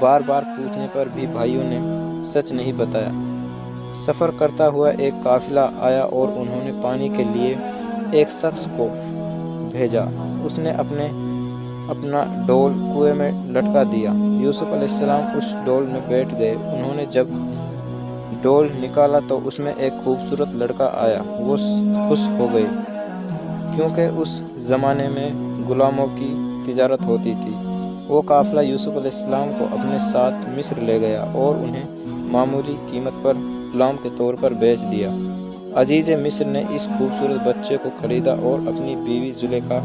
بار بار پوچھنے پر بھی بھائیوں نے سچ نہیں بتایا۔ سفر کرتا ہوا ایک قافلہ آیا اور انہوں نے پانی کے لیے ایک شخص کو بھیجا۔ اس نے اپنا ڈول کنویں میں لٹکا دیا۔ یوسف علیہ السلام اس ڈول میں بیٹھ گئے۔ انہوں نے جب ڈول نکالا تو اس میں ایک خوبصورت لڑکا آیا۔ وہ خوش ہو گئے کیونکہ اس زمانے میں غلاموں کی تجارت ہوتی تھی۔ وہ قافلہ یوسف علیہ السلام کو اپنے ساتھ مصر لے گیا اور انہیں معمولی قیمت پر غلام کے طور پر بیچ دیا۔ عزیز مصر نے اس خوبصورت بچے کو خریدا اور اپنی بیوی زلیخا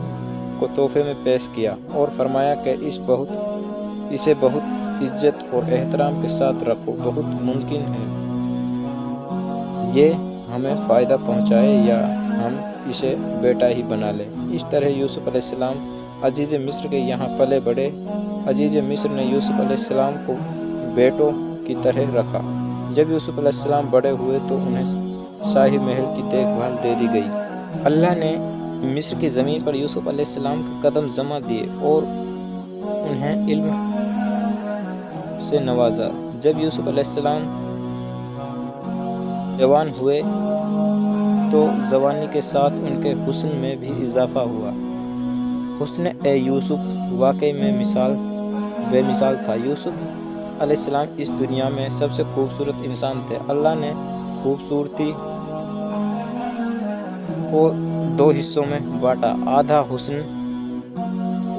کو تحفے میں پیش کیا اور فرمایا کہ اسے بہت عزت اور احترام کے ساتھ رکھو۔ بہت ممکن ہے یہ ہمیں فائدہ پہنچائے یا ہم اسے بیٹا ہی بنا لیں۔ اس طرح یوسف علیہ السلام عزیز مصر کے یہاں پلے بڑھے۔ عزیز مصر نے یوسف علیہ السلام کو بیٹوں کی طرح رکھا۔ جب یوسف علیہ السلام بڑے ہوئے تو انہیں شاہی محل کی دیکھ بھال دے دی گئی۔ اللہ نے مصر کی زمین پر یوسف علیہ السلام کے قدم جما دیے اور انہیں علم سے نوازا۔ جب یوسف علیہ السلام جوان ہوئے تو جوانی کے ساتھ ان کے حسن میں بھی اضافہ ہوا۔ حسن یوسف واقعی میں بے مثال تھا۔ یوسف علیہ السلام اس دنیا میں سب سے خوبصورت انسان تھے۔ اللہ نے خوبصورتی کو دو حصوں میں بانٹا۔ آدھا حسن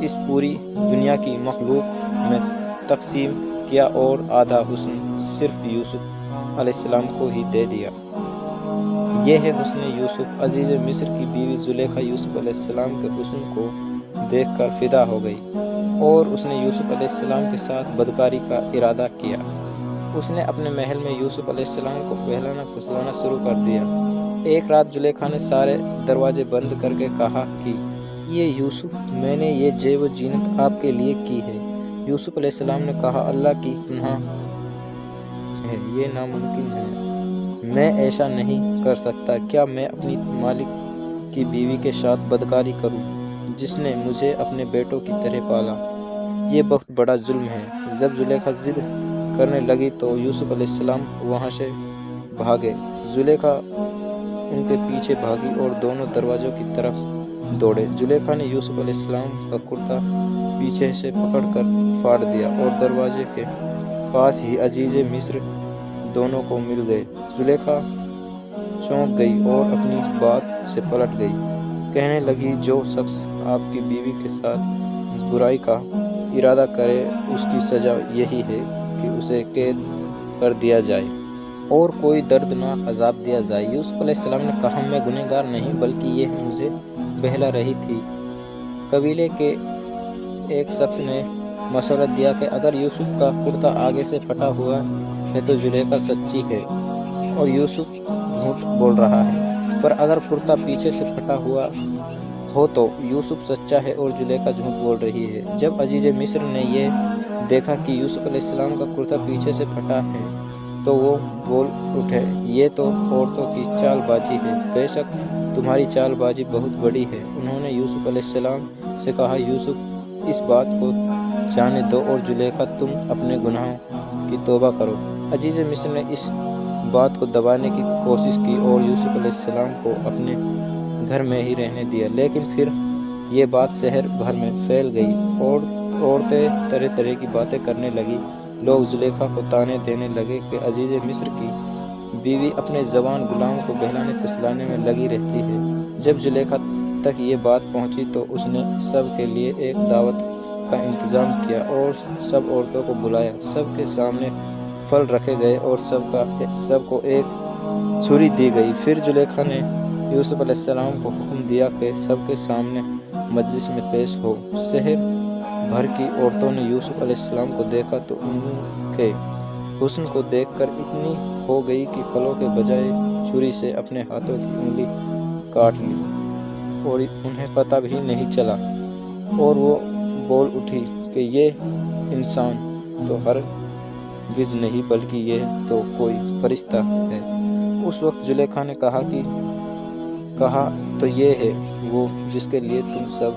اس پوری دنیا کی مخلوق میں تقسیم کیا اور آدھا حسن صرف یوسف علیہ السلام کو ہی دے دیا۔ یہ ہے حسن یوسف۔ عزیز مصر کی بیوی زلیخا یوسف علیہ السلام کے حسن کو دیکھ کر فدا ہو گئی اور اس نے یوسف علیہ السلام کے ساتھ بدکاری کا ارادہ کیا۔ اس نے اپنے محل میں یوسف علیہ السلام کو بہلانا پھسلانا شروع کر دیا۔ ایک رات زلیخا نے سارے دروازے بند کر کے کہا کہ یہ یوسف، میں نے یہ جیب و زینت آپ کے لیے کی ہے۔ یوسف علیہ السلام نے کہا، اللہ کی پناہ ہے، یہ ناممکن ہے، میں ایسا نہیں کر سکتا۔ کیا میں اپنی مالک کی بیوی کے ساتھ بدکاری کروں جس نے مجھے اپنے بیٹوں کی طرح پالا؟ یہ بہت بڑا ظلم ہے۔ جب زلیخا ضد کرنے لگی تو یوسف علیہ السلام وہاں سے بھاگے۔ زلیخا ان کے پیچھے بھاگی اور دونوں دروازوں کی طرف دوڑے۔ زلیخا نے یوسف علیہ السلام کا کرتا پیچھے سے پکڑ کر پھاڑ دیا اور دروازے کے پاس ہی عزیز مصر دونوں کو مل گئے۔ زلیخا چونک گئی اور اپنی بات سے پلٹ گئی۔ کہنے لگی، جو شخص آپ کی بیوی کے ساتھ برائی کا ارادہ کرے اس کی سزا یہی ہے کہ اسے قید کر دیا جائے اور کوئی دردناک عذاب دیا جائے۔ یوسف علیہ السلام نے کہا، میں گنہگار نہیں بلکہ یہ مجھے بہلا رہی تھی۔ قبیلے کے ایک شخص نے مشورہ دیا کہ اگر یوسف کا کرتا آگے سے پھٹا ہوا ہے تو زلیخا سچی ہے اور یوسف جھوٹ بول رہا ہے، پر اگر کرتا پیچھے سے پھٹا ہوا ہو تو یوسف سچا ہے اور زلیخا جھوٹ بول رہی ہے۔ جب عزیز مصر نے یہ دیکھا کہ یوسف علیہ السلام کا کرتا پیچھے سے پھٹا ہے تو وہ بول اٹھے، یہ تو عورتوں کی چال بازی ہے، بے شک تمہاری چال بازی بہت بڑی ہے۔ انہوں نے یوسف علیہ السلام سے کہا، یوسف اس بات کو جانے دو اور زلیخا تم اپنے گناہوں کی توبہ کرو۔ عزیز مصر نے اس بات کو دبانے کی کوشش کی اور یوسف علیہ السلام کو اپنے گھر میں ہی رہنے دیا، لیکن پھر یہ بات شہر بھر میں پھیل گئی اور عورتیں طرح طرح کی باتیں کرنے لگی۔ لوگ زلیخا کو طعنے دینے لگے کہ عزیز مصر کی بیوی اپنے جوان غلام کو بہلانے پھسلانے میں لگی رہتی ہے۔ جب زلیخا تک یہ بات پہنچی تو اس نے سب کے لیے ایک دعوت کا انتظام کیا اور سب عورتوں کو بلایا۔ سب کے سامنے پھل رکھے گئے اور سب کو ایک چھری دی گئی۔ پھر زلیخا نے یوسف علیہ السلام کو حکم دیا کہ سب کے سامنے مجلس میں پیش ہو۔ شہر بھر کی عورتوں نے یوسف علیہ السلام کو دیکھا تو ان کے حسن کو دیکھ کر اتنی ہو گئی کہ پھلوں کے بجائے چھری سے اپنے ہاتھوں کی انگلی کاٹ لی اور انہیں پتہ بھی نہیں چلا، اور وہ بول اٹھی کہ یہ انسان تو ہرگز نہیں بلکہ یہ تو کوئی فرشتہ ہے۔ اس وقت زلیخا نے کہا تو یہ ہے وہ جس کے لیے تم سب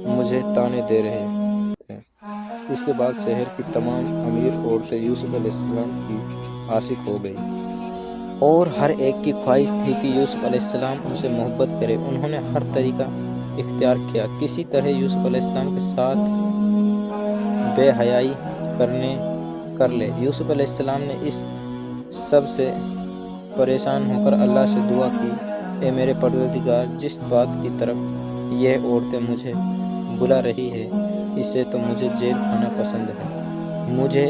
مجھے طعنے دے رہے ہیں۔ اس کے بعد شہر کی تمام امیر عورتیں یوسف علیہ السلام کی عاشق ہو گئی اور ہر ایک کی خواہش تھی کہ یوسف علیہ السلام ان سے محبت کرے۔ انہوں نے ہر طریقہ اختیار کیا، کسی طرح یوسف علیہ السلام کے ساتھ بے حیائی کر لے۔ یوسف علیہ السلام نے اس سب سے پریشان ہو کر اللہ سے دعا کی، اے میرے پروردگار، جس بات کی طرف یہ عورتیں مجھے بلا رہی ہے اس سے تو مجھے جیل کھانا پسند ہے، مجھے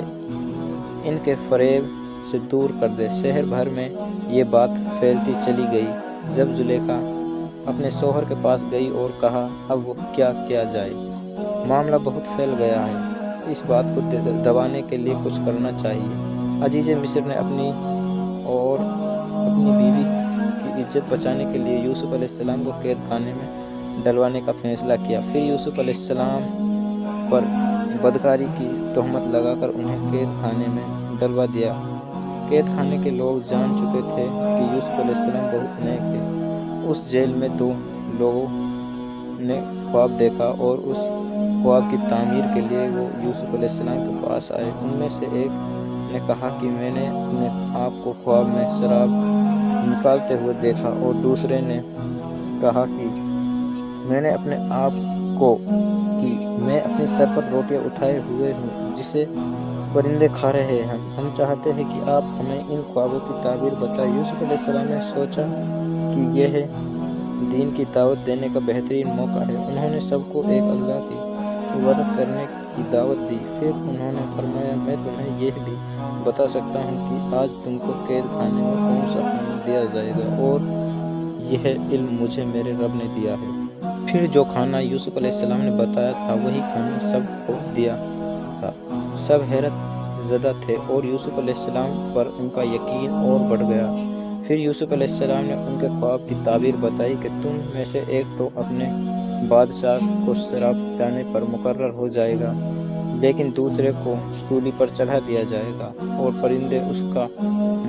ان کے فریب سے دور کر دے۔ شہر بھر میں یہ بات پھیلتی چلی گئی۔ جب زلیخا اپنے شوہر کے پاس گئی اور کہا اب وہ کیا کیا جائے، معاملہ بہت پھیل گیا ہے، اس بات کو دبانے کے لیے کچھ کرنا چاہیے۔ عزیز مصر نے اپنی اور اپنی بیوی کی عزت بچانے کے لیے یوسف علیہ السلام کو قید خانے میں ڈلوانے کا فیصلہ کیا۔ پھر یوسف علیہ السلام پر بدکاری کی تہمت لگا کر انہیں قید خانے میں ڈلوا دیا۔ قید خانے کے لوگ جان چکے تھے کہ یوسف علیہ السلام بہت نیک ہے۔ اس جیل میں دو لوگوں نے خواب دیکھا اور اس خواب کی تعمیر کے لیے وہ یوسف علیہ السلام کے پاس آئے۔ ان میں سے ایک نے کہا کہ میں نے اپنے آپ کو خواب میں شراب نکالتے ہوئے دیکھا، اور دوسرے نے کہا کہ میں نے اپنے آپ کو کہ میں اپنے سر پر روٹیاں اٹھائے ہوئے ہوں جسے پرندے کھا رہے ہیں، ہم چاہتے ہیں کہ آپ ہمیں ان خوابوں کی تعبیر بتائیں۔ یوسف علیہ السلام نے سوچا کہ یہ دین کی دعوت دینے کا بہترین موقع ہے۔ انہوں نے سب کو ایک اللہ کی عبادت کرنے کی دعوت دی۔ پھر انہوں نے فرمایا میں تمہیں یہ بھی بتا سکتا ہوں کہ آج تم کو قید خانے میں کون سا کھانا دیا جائے گا، اور یہ علم مجھے میرے رب نے دیا ہے۔ پھر جو کھانا یوسف علیہ السلام نے بتایا تھا وہی کھانا سب کو دیا تھا۔ سب حیرت زدہ تھے اور یوسف علیہ السلام پر ان کا یقین اور بڑھ گیا۔ پھر یوسف علیہ السلام نے ان کے خواب کی تعبیر بتائی کہ تم میں سے ایک تو اپنے بادشاہ کو شراب پلانے پر مقرر ہو جائے گا، لیکن دوسرے کو سولی پر چڑھا دیا جائے گا اور پرندے اس کا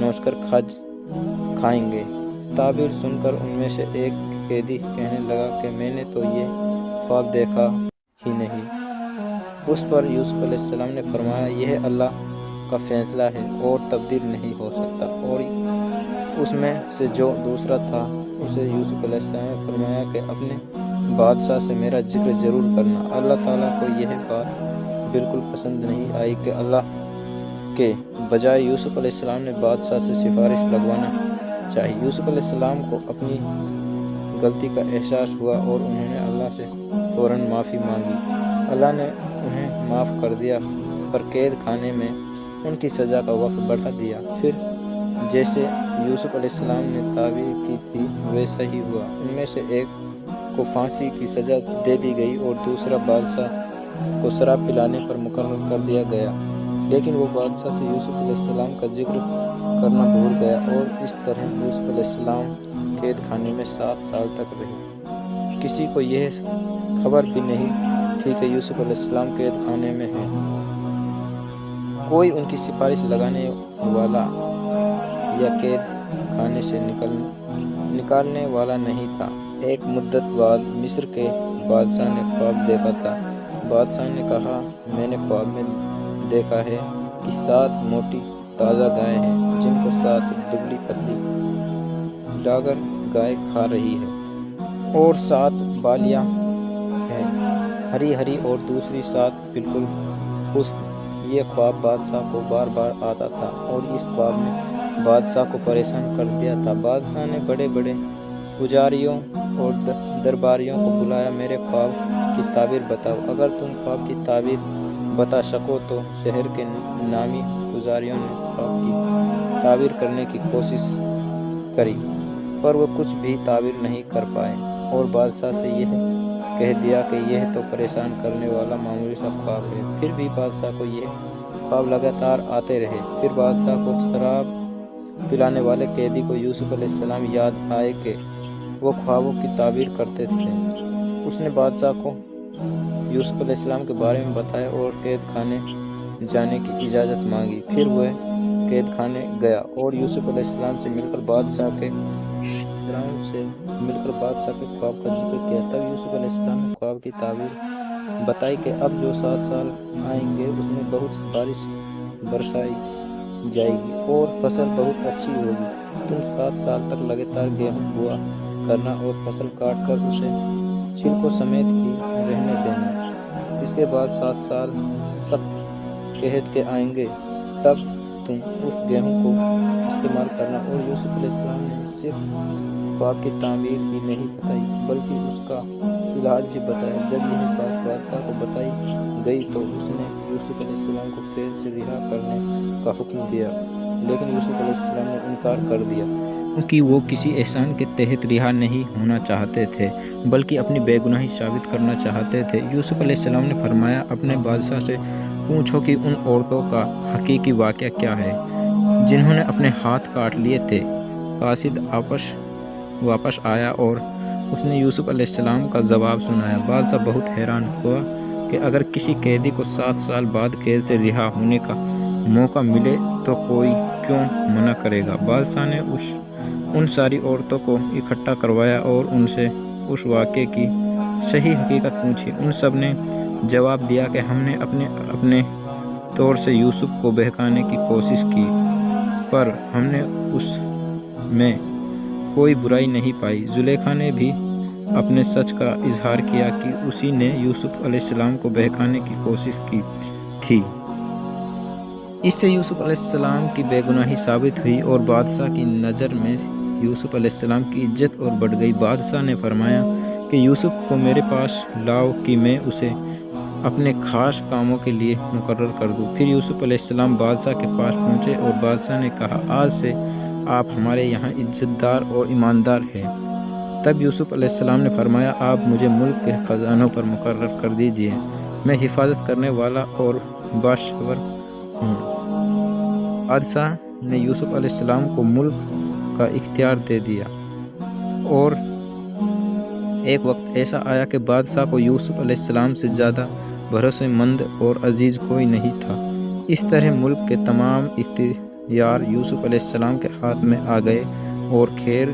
نوچ کر کھائیں گے۔ تعبیر سن کر ان میں سے ایک قیدی کہنے لگا کہ میں نے تو یہ خواب دیکھا ہی نہیں۔ اس پر یوسف علیہ السلام نے فرمایا یہ اللہ کا فیصلہ ہے اور تبدیل نہیں ہو سکتا۔ اور اس میں سے جو دوسرا تھا اسے یوسف علیہ السلام نے فرمایا کہ اپنے بادشاہ سے میرا ذکر ضرور کرنا۔ اللہ تعالیٰ کو یہ بات بالکل پسند نہیں آئی کہ اللہ کے بجائے یوسف علیہ السلام نے بادشاہ سے سفارش لگوانا چاہی۔ یوسف علیہ السلام کو اپنی غلطی کا احساس ہوا اور انہوں نے اللہ سے فوراً معافی مانگی۔ اللہ نے انہیں معاف کر دیا، پر قید خانے میں ان کی سزا کا وقت بڑھا دیا۔ پھر جیسے یوسف علیہ السلام نے تعبیر کی تھی ویسا ہی ہوا۔ ان میں سے ایک کو پھانسی کی سزا دے دی گئی اور دوسرا بادشاہ کو شراب پلانے پر مقرر کر دیا گیا، لیکن وہ بادشاہ سے یوسف علیہ السلام کا ذکر کرنا بھول گیا، اور اس طرح یوسف علیہ السلام قید خانے میں 7 سال تک رہے۔ کسی کو یہ خبر بھی نہیں تھی کہ یوسف علیہ السلام قید خانے میں ہیں۔ کوئی ان کی سفارش لگانے والا یا قید خانے سے نکالنے والا نہیں تھا۔ ایک مدت بعد مصر کے بادشاہ نے خواب دیکھا تھا۔ بادشاہ نے کہا میں نے خواب میں دیکھا ہے کہ 7 موٹی تازہ گائیں ہیں جن کو 7 دبلی پتلی ڈاگر گائے کھا رہی ہے، اور 7 بالیاں ہیں ہری ہری اور دوسری 7 بالکل خشک۔ یہ خواب بادشاہ کو بار بار آتا تھا اور اس خواب نے بادشاہ کو پریشان کر دیا تھا۔ بادشاہ نے بڑے بڑے پجاریوں اور درباریوں کو بلایا، میرے خواب کی تعبیر بتاؤ۔ اگر تم خواب کی تعبیر بتا سکو تو شہر کے نامی پجاریوں نے خواب کی تعبیر کرنے کی کوشش کری، پر وہ کچھ بھی تعبیر نہیں کر پائے اور بادشاہ سے یہ کہہ دیا کہ یہ تو پریشان کرنے والا معمولی سا خواب ہے۔ پھر بھی بادشاہ کو یہ خواب لگاتار آتے رہے۔ پھر بادشاہ کو شراب پلانے والے قیدی کو یوسف علیہ السلام یاد آئے کہ وہ خوابوں کی تعبیر کرتے تھے۔ اس نے بادشاہ کو یوسف علیہ السلام کے بارے میں بتایا اور قید خانے جانے کی اجازت مانگی۔ پھر وہ قید خانے گیا اور یوسف علیہ السلام سے مل کر بادشاہ کے خواب کا ذکر کیا۔ تب یوسف علیہ السلام نے خواب کی تعبیر بتائی کہ اب جو 7 سال آئیں گے اس میں بہت بارش برسائی جائے گی اور فصل بہت اچھی ہوگی۔ تم 7 سال تک لگاتار گیہوں بوا کرنا اور فصل کاٹ کر اسے چھلکوں سمیت ہی رہنے دینا۔ اس کے بعد 7 سال سخت قحط کے آئیں گے، تب تم اس گیہوں کو استعمال کرنا۔ اور یوسف علیہ السلام نے صرف خواب کی تعبیر ہی نہیں بتائی بلکہ اس کا علاج بھی بتایا۔ جب یہ بات بادشاہ کو بتائی گئی تو اس نے یوسف علیہ السلام کو قید سے رہا کرنے کا حکم دیا، لیکن یوسف علیہ السلام نے انکار کر دیا، کیونکہ وہ کسی احسان کے تحت رہا نہیں ہونا چاہتے تھے بلکہ اپنی بے گناہی ثابت کرنا چاہتے تھے۔ یوسف علیہ السلام نے فرمایا، اپنے بادشاہ سے پوچھو کہ ان عورتوں کا حقیقی واقعہ کیا ہے جنہوں نے اپنے ہاتھ کاٹ لیے تھے۔ قاصد واپس آیا اور اس نے یوسف علیہ السلام کا جواب سنایا۔ بادشاہ بہت حیران ہوا کہ اگر کسی قیدی کو 7 سال بعد قید سے رہا ہونے کا موقع ملے تو کوئی کیوں منع کرے گا۔ بادشاہ نے ان ساری عورتوں کو اکٹھا کروایا اور ان سے اس واقعے کی صحیح حقیقت پوچھی۔ ان سب نے جواب دیا کہ ہم نے اپنے طور سے یوسف کو بہکانے کی کوشش کی، پر ہم نے اس میں کوئی برائی نہیں پائی۔ زلیخا نے بھی اپنے سچ کا اظہار کیا کہ اسی نے یوسف علیہ السلام کو بہکانے کی کوشش کی تھی۔ اس سے یوسف علیہ السلام کی بے گناہی ثابت ہوئی اور بادشاہ کی نظر میں یوسف علیہ السلام کی عزت اور بڑھ گئی۔ بادشاہ نے فرمایا کہ یوسف کو میرے پاس لاؤ کہ میں اسے اپنے خاص کاموں کے لیے مقرر کر دوں۔ پھر یوسف علیہ السلام بادشاہ کے پاس پہنچے اور بادشاہ نے کہا، آج سے آپ ہمارے یہاں عزت دار اور ایماندار ہیں۔ تب یوسف علیہ السلام نے فرمایا، آپ مجھے ملک کے خزانوں پر مقرر کر دیجیے، میں حفاظت کرنے والا اور باشعور ہوں۔ بادشاہ نے یوسف علیہ السلام کو ملک کا اختیار دے دیا، اور ایک وقت ایسا آیا کہ بادشاہ کو یوسف علیہ السلام سے زیادہ بھروسے مند اور عزیز کوئی نہیں تھا۔ اس طرح ملک کے تمام اختیار یوسف علیہ السلام کے ہاتھ میں آ گئے اور خیر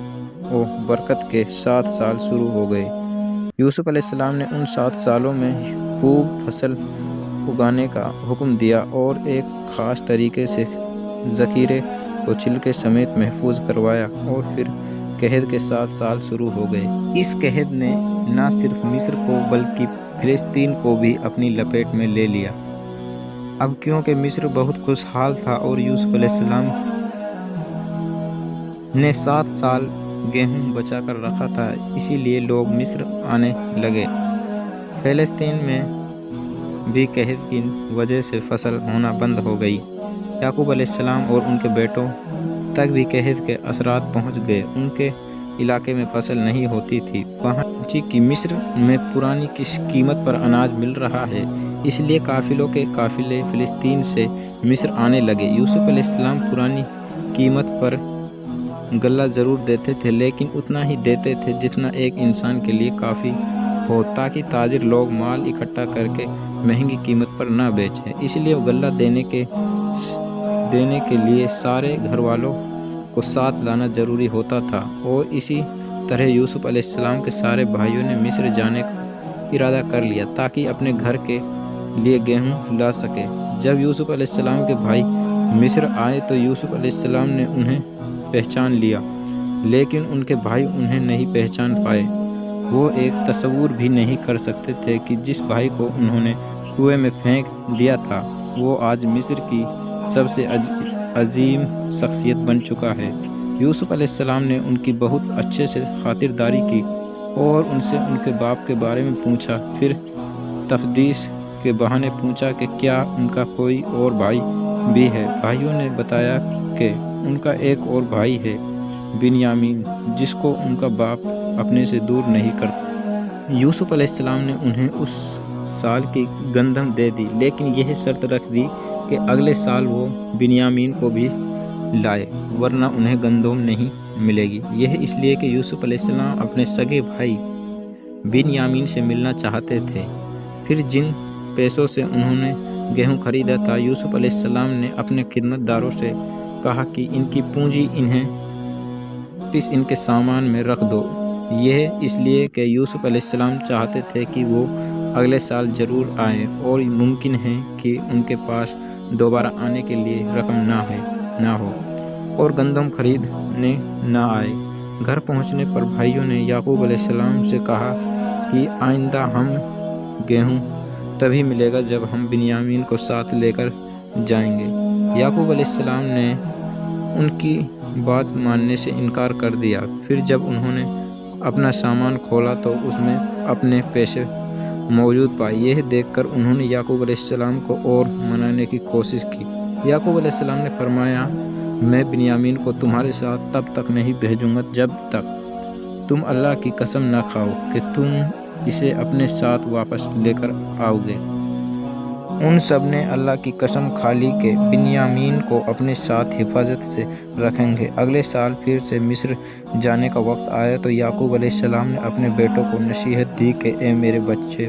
و برکت کے 7 سال شروع ہو گئے۔ یوسف علیہ السلام نے ان 7 سالوں میں خوب فصل اگانے کا حکم دیا اور ایک خاص طریقے سے ذخیرے کو چھلکے سمیت محفوظ کروایا، اور پھر قحط کے 7 سال شروع ہو گئے۔ اس قحط نے نہ صرف مصر کو بلکہ فلسطین کو بھی اپنی لپیٹ میں لے لیا۔ اب کیونکہ مصر بہت خوشحال تھا اور یوسف علیہ السلام نے 7 سال گیہوں بچا کر رکھا تھا، اسی لیے لوگ مصر آنے لگے۔ فلسطین میں بھی قحط کی وجہ سے فصل ہونا بند ہو گئی۔ یعقوب علیہ السلام اور ان کے بیٹوں تک بھی قحط کے اثرات پہنچ گئے۔ ان کے علاقے میں فصل نہیں ہوتی تھی، وہاں پہنچی کہ مصر میں پرانی قیمت پر اناج مل رہا ہے، اس لیے قافلوں کے قافلے فلسطین سے مصر آنے لگے۔ یوسف علیہ السلام پرانی قیمت پر غلہ ضرور دیتے تھے، لیکن اتنا ہی دیتے تھے جتنا ایک انسان کے لیے کافی ہو، تاکہ تاجر لوگ مال اکٹھا کر کے مہنگی قیمت پر نہ بیچیں۔ اس لیے غلہ دینے کے لیے سارے گھر والوں کو ساتھ لانا ضروری ہوتا تھا، اور اسی طرح یوسف علیہ السلام کے سارے بھائیوں نے مصر جانے کا ارادہ کر لیا تاکہ اپنے گھر کے لیے گیہوں لا سکے۔ جب یوسف علیہ السلام کے بھائی مصر آئے تو یوسف علیہ السلام نے انہیں پہچان لیا، لیکن ان کے بھائی انہیں نہیں پہچان پائے۔ وہ ایک تصور بھی نہیں کر سکتے تھے کہ جس بھائی کو انہوں نے کنویں میں پھینک دیا تھا وہ آج مصر کی سب سے عظیم شخصیت بن چکا ہے۔ یوسف علیہ السلام نے ان کی بہت اچھے سے خاطرداری کی اور ان سے ان کے باپ کے بارے میں پوچھا، پھر تفتیش کے بہانے پوچھا کہ کیا ان کا کوئی اور بھائی بھی ہے۔ بھائیوں نے بتایا کہ ان کا ایک اور بھائی ہے، بنیامین، جس کو ان کا باپ اپنے سے دور نہیں کرتا۔ یوسف علیہ السلام نے انہیں اس سال کی گندم دے دی، لیکن یہ شرط رکھ دی کہ اگلے سال وہ بنیامین کو بھی لائے، ورنہ انہیں گندم نہیں ملے گی۔ یہ اس لیے کہ یوسف علیہ السلام اپنے سگے بھائی بنیامین سے ملنا چاہتے تھے۔ پھر جن پیسوں سے انہوں نے گیہوں خریدا تھا، یوسف علیہ السلام نے اپنے خدمت داروں سے کہا کہ ان کی پونجی انہیں ان کے سامان میں رکھ دو۔ یہ اس لیے کہ یوسف علیہ السلام چاہتے تھے کہ وہ اگلے سال ضرور آئیں اور ممکن ہے کہ ان کے پاس دوبارہ آنے کے لیے رقم نہ ہو اور گندم خریدنے نہ آئے۔ گھر پہنچنے پر بھائیوں نے یعقوب علیہ السلام سے کہا کہ آئندہ ہم گیہوں تبھی ملے گا جب ہم بنیامین کو ساتھ لے کر جائیں گے۔ یعقوب علیہ السلام نے ان کی بات ماننے سے انکار کر دیا۔ پھر جب انہوں نے اپنا سامان کھولا تو اس میں اپنے پیسے موجود پائے۔ یہ دیکھ کر انہوں نے یعقوب علیہ السلام کو اور منانے کی کوشش کی۔ یعقوب علیہ السلام نے فرمایا، میں بنیامین کو تمہارے ساتھ تب تک نہیں بھیجوں گا جب تک تم اللہ کی قسم نہ کھاؤ کہ تم اسے اپنے ساتھ واپس لے کر آؤ گے۔ ان سب نے اللہ کی قسم کھا لی کہ بنیامین کو اپنے ساتھ حفاظت سے رکھیں گے۔ اگلے سال پھر سے مصر جانے کا وقت آیا تو یعقوب علیہ السلام نے اپنے بیٹوں کو نصیحت دی کہ اے میرے بچے،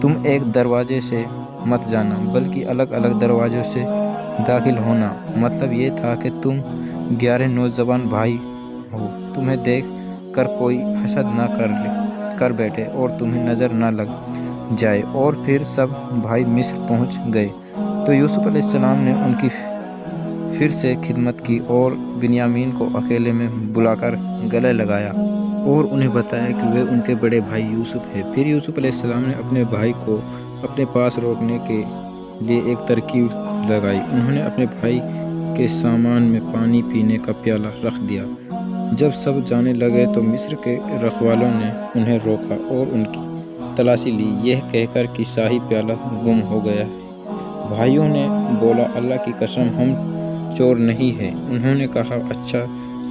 تم ایک دروازے سے مت جانا بلکہ الگ الگ دروازوں سے داخل ہونا۔ مطلب یہ تھا کہ تم 11 نوجوان بھائی ہو، تمہیں دیکھ کر کوئی حسد نہ کر بیٹھے اور تمہیں نظر نہ لگ جائے۔ اور پھر سب بھائی مصر پہنچ گئے تو یوسف علیہ السلام نے ان کی پھر سے خدمت کی اور بنیامین کو اکیلے میں بلا کر گلے لگایا اور انہیں بتایا کہ وہ ان کے بڑے بھائی یوسف ہے۔ پھر یوسف علیہ السلام نے اپنے بھائی کو اپنے پاس روکنے کے لیے ایک ترکیب لگائی۔ انہوں نے اپنے بھائی کے سامان میں پانی پینے کا پیالہ رکھ دیا۔ جب سب جانے لگے تو مصر کے رکھوالوں نے انہیں روکا اور ان کی تلاشی لی، یہ کہہ کر کہ شاہی پیالہ گم ہو گیا ہے۔ بھائیوں نے بولا، اللہ کی قسم ہم چور نہیں ہیں۔ انہوں نے کہا، اچھا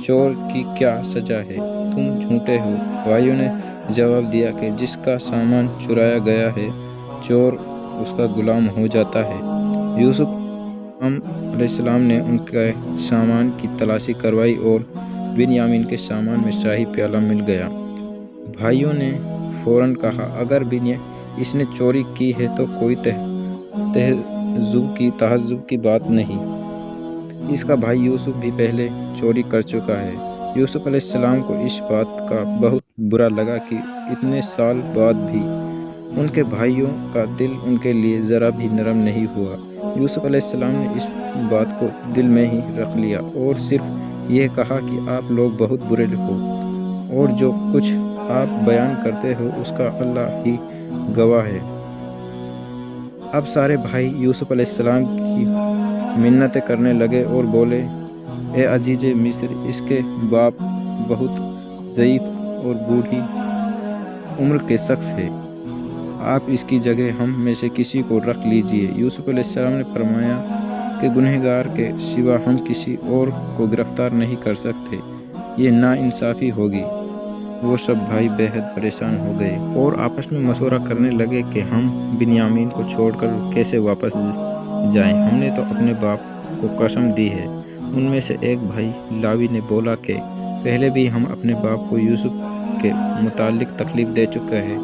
چور کی کیا سزا ہے؟ تم جھوٹے ہو۔ بھائیوں نے جواب دیا کہ جس کا سامان چرایا گیا ہے چور اس کا غلام ہو جاتا ہے۔ یوسف علیہ السلام نے ان کے سامان کی تلاشی کروائی اور بنیامین کے سامان میں شاہی پیالہ مل گیا۔ بھائیوں نے فوراً کہا، اگر اس نے چوری کی ہے تو کوئی تعجب کی بات نہیں، اس کا بھائی یوسف بھی پہلے چوری کر چکا ہے۔ یوسف علیہ السلام کو اس بات کا بہت برا لگا کہ اتنے سال بعد بھی ان کے بھائیوں کا دل ان کے لیے ذرا بھی نرم نہیں ہوا۔ یوسف علیہ السلام نے اس بات کو دل میں ہی رکھ لیا اور صرف یہ کہا کہ آپ لوگ بہت برے ہو اور جو کچھ آپ بیان کرتے ہو اس کا اللہ ہی گواہ ہے۔ اب سارے بھائی یوسف علیہ السلام کی منتیں کرنے لگے اور بولے، اے عزیز مصر، اس کے باپ بہت ضعیف اور بوڑھی عمر کے شخص ہے، آپ اس کی جگہ ہم میں سے کسی کو رکھ لیجئے۔ یوسف علیہ السلام نے فرمایا کہ گنہگار کے سوا ہم کسی اور کو گرفتار نہیں کر سکتے، یہ ناانصافی ہوگی۔ وہ سب بھائی بے حد پریشان ہو گئے اور آپس میں مشورہ کرنے لگے کہ ہم بنیامین کو چھوڑ کر کیسے واپس جائیں، ہم نے تو اپنے باپ کو قسم دی ہے۔ ان میں سے ایک بھائی لاوی نے بولا کہ پہلے بھی ہم اپنے باپ کو یوسف کے متعلق تکلیف دے چکے ہیں،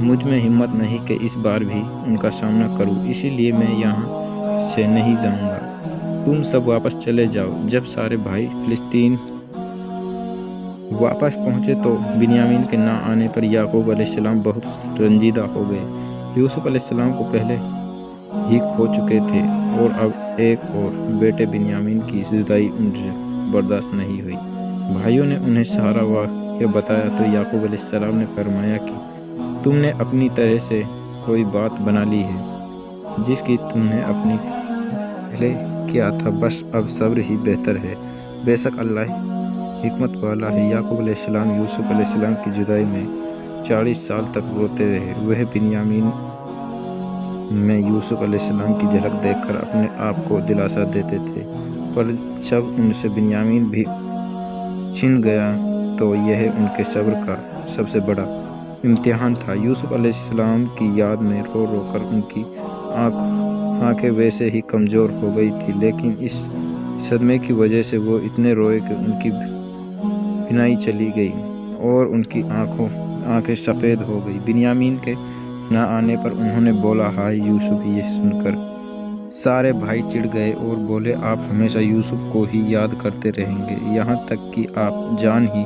مجھ میں ہمت نہیں کہ اس بار بھی ان کا سامنا کروں، اسی لیے میں یہاں سے نہیں جاؤں گا، تم سب واپس چلے جاؤ۔ جب سارے بھائی فلسطین واپس پہنچے تو بنیامین کے نہ آنے پر یعقوب علیہ السلام بہت رنجیدہ ہو گئے۔ یوسف علیہ السلام کو پہلے ہی کھو چکے تھے اور اب ایک اور بیٹے بنیامین کی جدائی ان سے برداشت نہیں ہوئی۔ بھائیوں نے انہیں سارا واقعہ بتایا تو یعقوب علیہ السلام نے فرمایا کہ تم نے اپنی طرح سے کوئی بات بنا لی ہے جس کی تم نے اپنی پہلے کیا تھا، بس اب صبر ہی بہتر ہے، بے شک اللہ حکمت والا ہے۔ یعقوب علیہ السلام یوسف علیہ السلام کی جدائی میں 40 سال تک روتے رہے۔ وہ بنیامین میں یوسف علیہ السلام کی جھلک دیکھ کر اپنے آپ کو دلاسا دیتے تھے، پر جب ان سے بنیامین بھی چھن گیا تو یہ ان کے صبر کا سب سے بڑا امتحان تھا۔ یوسف علیہ السلام کی یاد میں رو رو کر ان کی آنکھیں ویسے ہی کمزور ہو گئی تھی، لیکن اس صدمے کی وجہ سے وہ اتنے روئے کہ ان کی بینائی چلی گئی اور ان کی آنکھیں سفید ہو گئی۔ بنیامین کے نہ آنے پر انہوں نے بولا، ہائے یوسف! یہ سن کر سارے بھائی چڑ گئے اور بولے، آپ ہمیشہ یوسف کو ہی یاد کرتے رہیں گے، یہاں تک کہ آپ جان ہی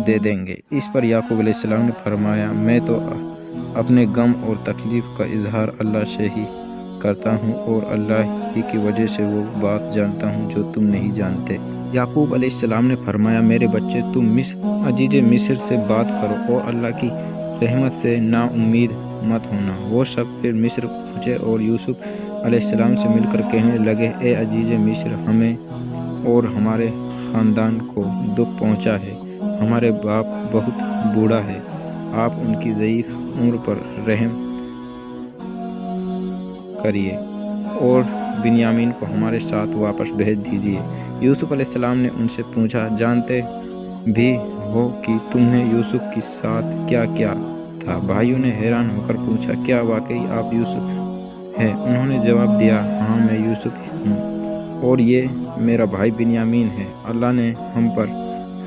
دے دیں گے۔ اس پر یعقوب علیہ السلام نے فرمایا، میں تو اپنے غم اور تکلیف کا اظہار اللہ سے ہی کرتا ہوں اور اللہ ہی کی وجہ سے وہ بات جانتا ہوں جو تم نہیں جانتے۔ یعقوب علیہ السلام نے فرمایا، میرے بچے، تم عزیز مصر سے بات کرو اور اللہ کی رحمت سے نا امید مت ہونا۔ وہ سب پھر مصر پہنچے اور یوسف علیہ السلام سے مل کر کہنے لگے، اے عزیز مصر، ہمیں اور ہمارے خاندان کو دکھ پہنچا ہے۔ ہمارے باپ بہت بوڑھا ہے، آپ ان کی ضعیف عمر پر رحم کریے اور بنیامین کو ہمارے ساتھ واپس بھیج دیجیے۔ یوسف علیہ السلام نے ان سے پوچھا، جانتے بھی ہو کہ تم نے یوسف کے ساتھ کیا کیا تھا؟ بھائیوں نے حیران ہو کر پوچھا، کیا واقعی آپ یوسف ہیں؟ انہوں نے جواب دیا، ہاں میں یوسف ہوں اور یہ میرا بھائی بنیامین ہے۔ اللہ نے ہم پر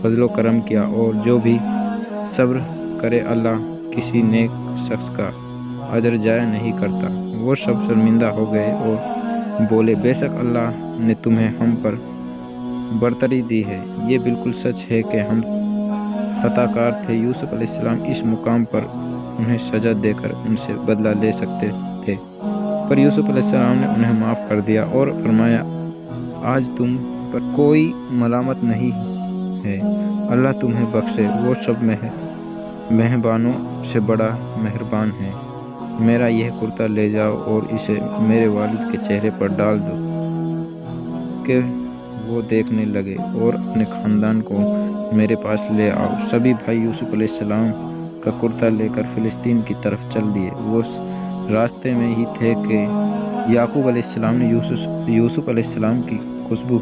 فضل و کرم کیا اور جو بھی صبر کرے اللہ کسی نیک شخص کا اجر ضائع نہیں کرتا۔ وہ سب شرمندہ ہو گئے اور بولے، بے شک اللہ نے تمہیں ہم پر برتری دی ہے۔ یہ بالکل سچ ہے کہ ہم خطا کار تھے۔ یوسف علیہ السلام اس مقام پر انہیں سزا دے کر ان سے بدلہ لے سکتے تھے، پر یوسف علیہ السلام نے انہیں معاف کر دیا اور فرمایا، آج تم پر کوئی ملامت نہیں ہے، اللہ تمہیں بخشے، وہ سب مہربانوں سے بڑا مہربان ہے۔ میرا یہ کرتا لے جاؤ اور اسے میرے والد کے چہرے پر ڈال دو کہ وہ دیکھنے لگے اور اپنے خاندان کو میرے پاس لے آؤ۔ سبھی بھائی یوسف علیہ السلام کا کرتا لے کر فلسطین کی طرف چل دیے۔ وہ راستے میں ہی تھے کہ یعقوب علیہ السلام نے یوسف علیہ السلام کی خوشبو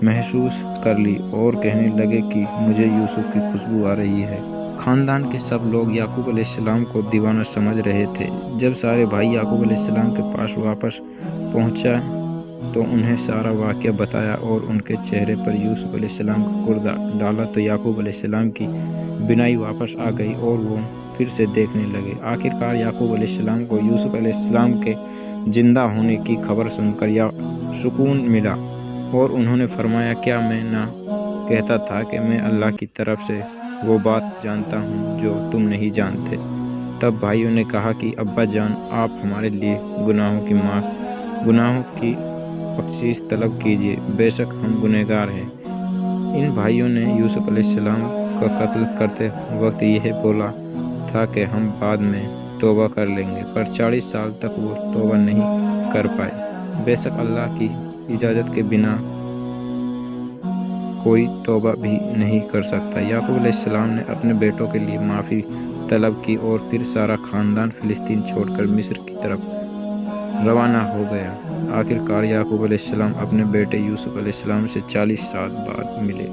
محسوس کر لی اور کہنے لگے کہ مجھے یوسف کی خوشبو آ رہی ہے۔ خاندان کے سب لوگ یعقوب علیہ السلام کو دیوانہ سمجھ رہے تھے۔ جب سارے بھائی یعقوب علیہ السلام کے پاس واپس پہنچا تو انہیں سارا واقعہ بتایا اور ان کے چہرے پر یوسف علیہ السلام کا کرتا ڈالا تو یعقوب علیہ السلام کی بینائی واپس آ گئی اور وہ پھر سے دیکھنے لگے۔ آخرکار یعقوب علیہ السلام کو یوسف علیہ السلام کے زندہ ہونے کی خبر سن کر سکون ملا اور انہوں نے فرمایا، کیا میں نہ کہتا تھا کہ میں اللہ کی طرف سے وہ بات جانتا ہوں جو تم نہیں جانتے؟ تب بھائیوں نے کہا کہ ابا جان، آپ ہمارے لیے گناہوں کی بخشش طلب کیجیے، بے شک ہم گنہگار ہیں۔ ان بھائیوں نے یوسف علیہ السلام کا قتل کرتے وقت یہ بولا تھا کہ ہم بعد میں توبہ کر لیں گے، پر 40 سال تک وہ توبہ نہیں کر پائے۔ بے شک اللہ کی اجازت کے بنا کوئی توبہ بھی نہیں کر سکتا۔ یعقوب علیہ السلام نے اپنے بیٹوں کے لیے معافی طلب کی اور پھر سارا خاندان فلسطین چھوڑ کر مصر کی طرف روانہ ہو گیا۔ آخرکار یعقوب علیہ السلام اپنے بیٹے یوسف علیہ السلام سے 40 سال بعد ملے۔